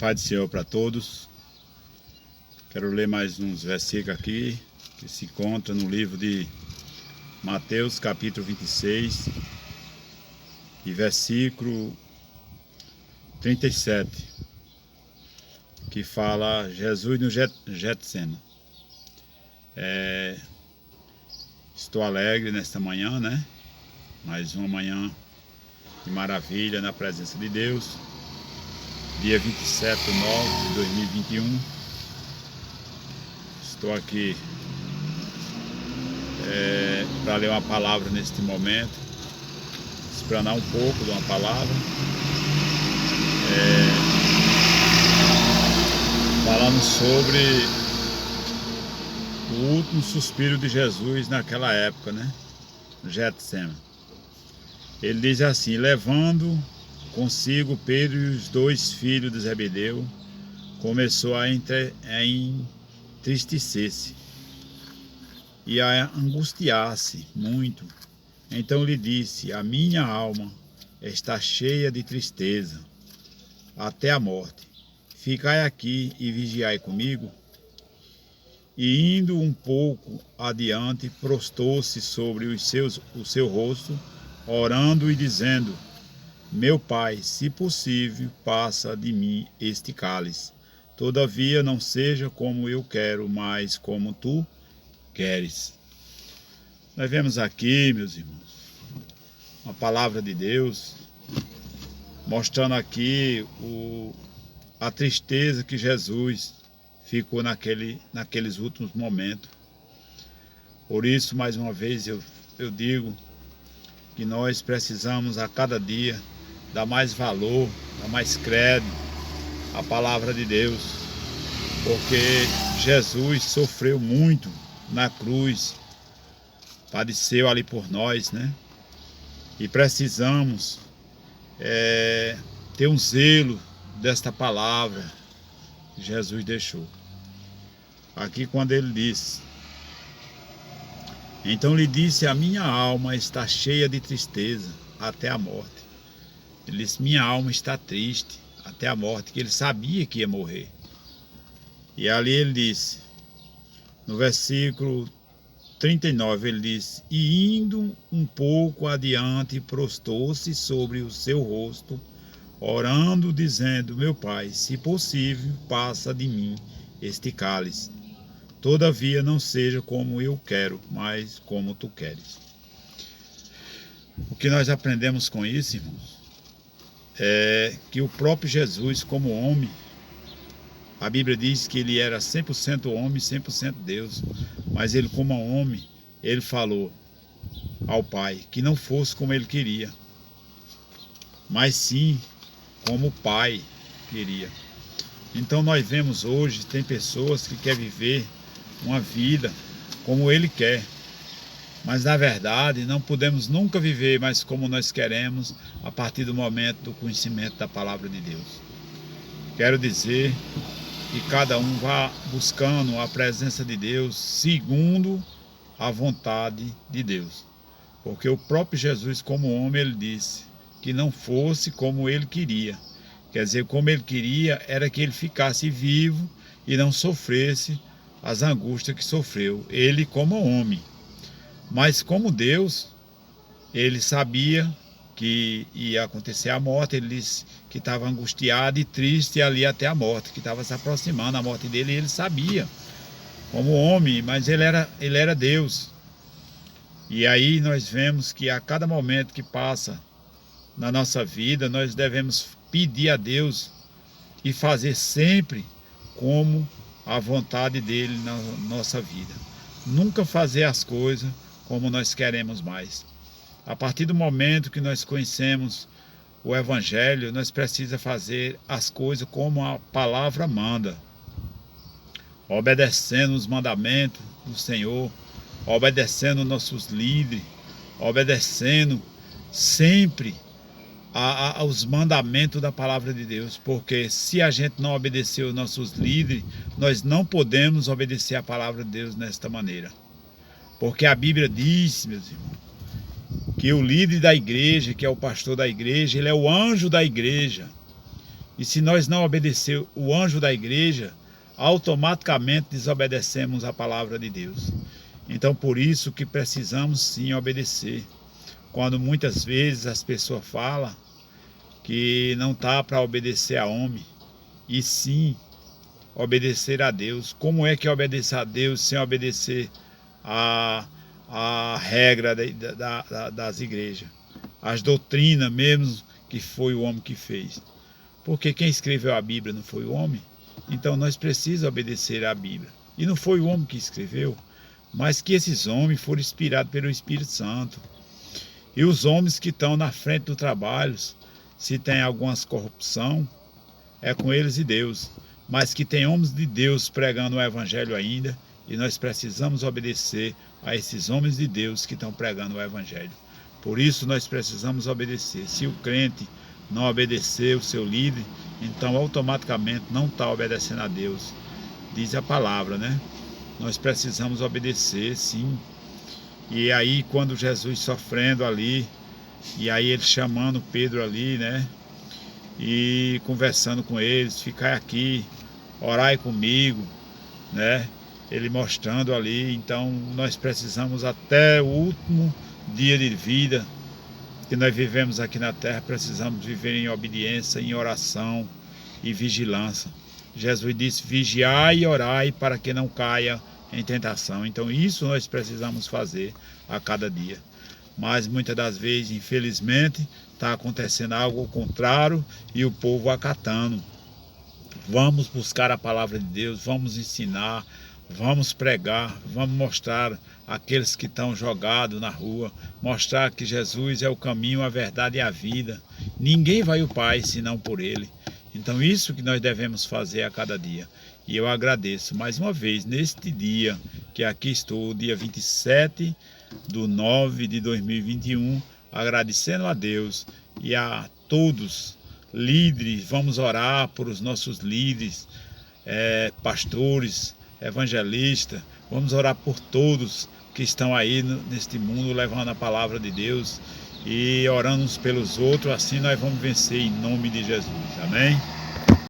Paz do Senhor para todos. Quero ler mais uns versículos aqui que se encontra no livro de Mateus, capítulo 26 e versículo 37, que fala Jesus no Getsemane. Estou alegre nesta manhã, né? Mais uma manhã de maravilha na presença de Deus. Dia 27/9/2021. Estou aqui para ler uma palavra neste momento, explanar um pouco de uma palavra, falando sobre o último suspiro de Jesus naquela época, né? No Getsemane. Ele diz assim: levando consigo Pedro e os dois filhos de Zebedeu, começou a entristecer-se e a angustiar-se muito. Então lhe disse: a minha alma está cheia de tristeza até a morte. Ficai aqui e vigiai comigo. E indo um pouco adiante, prostou-se sobre o seu rosto, orando e dizendo: meu Pai, se possível, passa de mim este cálice. Todavia não seja como eu quero, mas como tu queres. Nós vemos aqui, meus irmãos, uma palavra de Deus, mostrando aqui a tristeza que Jesus ficou naqueles últimos momentos. Por isso, mais uma vez, eu digo que nós precisamos a cada dia dar mais valor, dar mais crédito à palavra de Deus, porque Jesus sofreu muito na cruz, padeceu ali por nós, né? E precisamos ter um zelo desta palavra que Jesus deixou. Aqui quando ele disse: então lhe disse, a minha alma está cheia de tristeza até a morte. Ele disse: minha alma está triste até a morte, que ele sabia que ia morrer. E ali ele disse, no versículo 39, ele disse: e indo um pouco adiante, prostou-se sobre o seu rosto, orando, dizendo: meu Pai, se possível, passa de mim este cálice. Todavia não seja como eu quero, mas como tu queres. O que nós aprendemos com isso, irmãos, é que o próprio Jesus, como homem, a Bíblia diz que ele era 100% homem, 100% Deus, mas ele, como homem, ele falou ao Pai que não fosse como ele queria, mas sim como o Pai queria. Então nós vemos hoje, tem pessoas que querem viver uma vida como ele quer, mas na verdade não podemos nunca viver mais como nós queremos a partir do momento do conhecimento da palavra de Deus. Quero dizer que cada um vá buscando a presença de Deus segundo a vontade de Deus, porque o próprio Jesus, como homem, ele disse que não fosse como ele queria. Quer dizer, como ele queria era que ele ficasse vivo e não sofresse as angústias que sofreu, ele como homem. Mas como Deus, ele sabia que ia acontecer a morte. Ele disse que estava angustiado e triste ali até a morte, que estava se aproximando a morte dele, e ele sabia, como homem, mas ele era Deus. E aí nós vemos que a cada momento que passa na nossa vida, nós devemos pedir a Deus e fazer sempre como a vontade dele na nossa vida. Nunca fazer as coisas como nós queremos mais. A partir do momento que nós conhecemos o Evangelho, nós precisamos fazer as coisas como a palavra manda, obedecendo os mandamentos do Senhor, obedecendo nossos líderes, obedecendo sempre aos mandamentos da palavra de Deus, porque se a gente não obedecer os nossos líderes, nós não podemos obedecer a palavra de Deus nesta maneira. Porque a Bíblia diz, meus irmãos, que o líder da igreja, que é o pastor da igreja, ele é o anjo da igreja. E se nós não obedecer o anjo da igreja, automaticamente desobedecemos a palavra de Deus. Então por isso que precisamos sim obedecer. Quando muitas vezes as pessoas falam que não está para obedecer a homem, e sim obedecer a Deus. Como é que obedecer a Deus sem obedecer a regra das igrejas? As doutrinas mesmo que foi o homem que fez. Porque quem escreveu a Bíblia não foi o homem. Então nós precisamos obedecer à Bíblia. E não foi o homem que escreveu, mas que esses homens foram inspirados pelo Espírito Santo. E os homens que estão na frente do trabalho, se tem algumas corrupção, é com eles e Deus. Mas que tem homens de Deus pregando o Evangelho ainda, e nós precisamos obedecer a esses homens de Deus que estão pregando o Evangelho. Por isso nós precisamos obedecer. Se o crente não obedecer o seu líder, então automaticamente não está obedecendo a Deus. Diz a palavra, né? Nós precisamos obedecer, sim. E aí quando Jesus sofrendo ali, e aí ele chamando Pedro ali, né? E conversando com eles, ficai aqui, orai comigo, né? Ele mostrando ali, então nós precisamos até o último dia de vida que nós vivemos aqui na terra, precisamos viver em obediência, em oração e vigilância. Jesus disse, vigiai e orai para que não caia em tentação. Então isso nós precisamos fazer a cada dia. Mas muitas das vezes, infelizmente, está acontecendo algo ao contrário e o povo acatando. Vamos buscar a palavra de Deus, vamos ensinar, vamos pregar, vamos mostrar àqueles que estão jogados na rua, mostrar que Jesus é o caminho, a verdade e a vida. Ninguém vai ao Pai senão por Ele. Então isso que nós devemos fazer a cada dia. E eu agradeço mais uma vez neste dia, que aqui estou, dia 27/9/2021, agradecendo a Deus e a todos líderes. Vamos orar por os nossos líderes, pastores, evangelistas. Vamos orar por todos que estão aí neste mundo levando a palavra de Deus e orando uns pelos outros. Assim nós vamos vencer em nome de Jesus. Amém?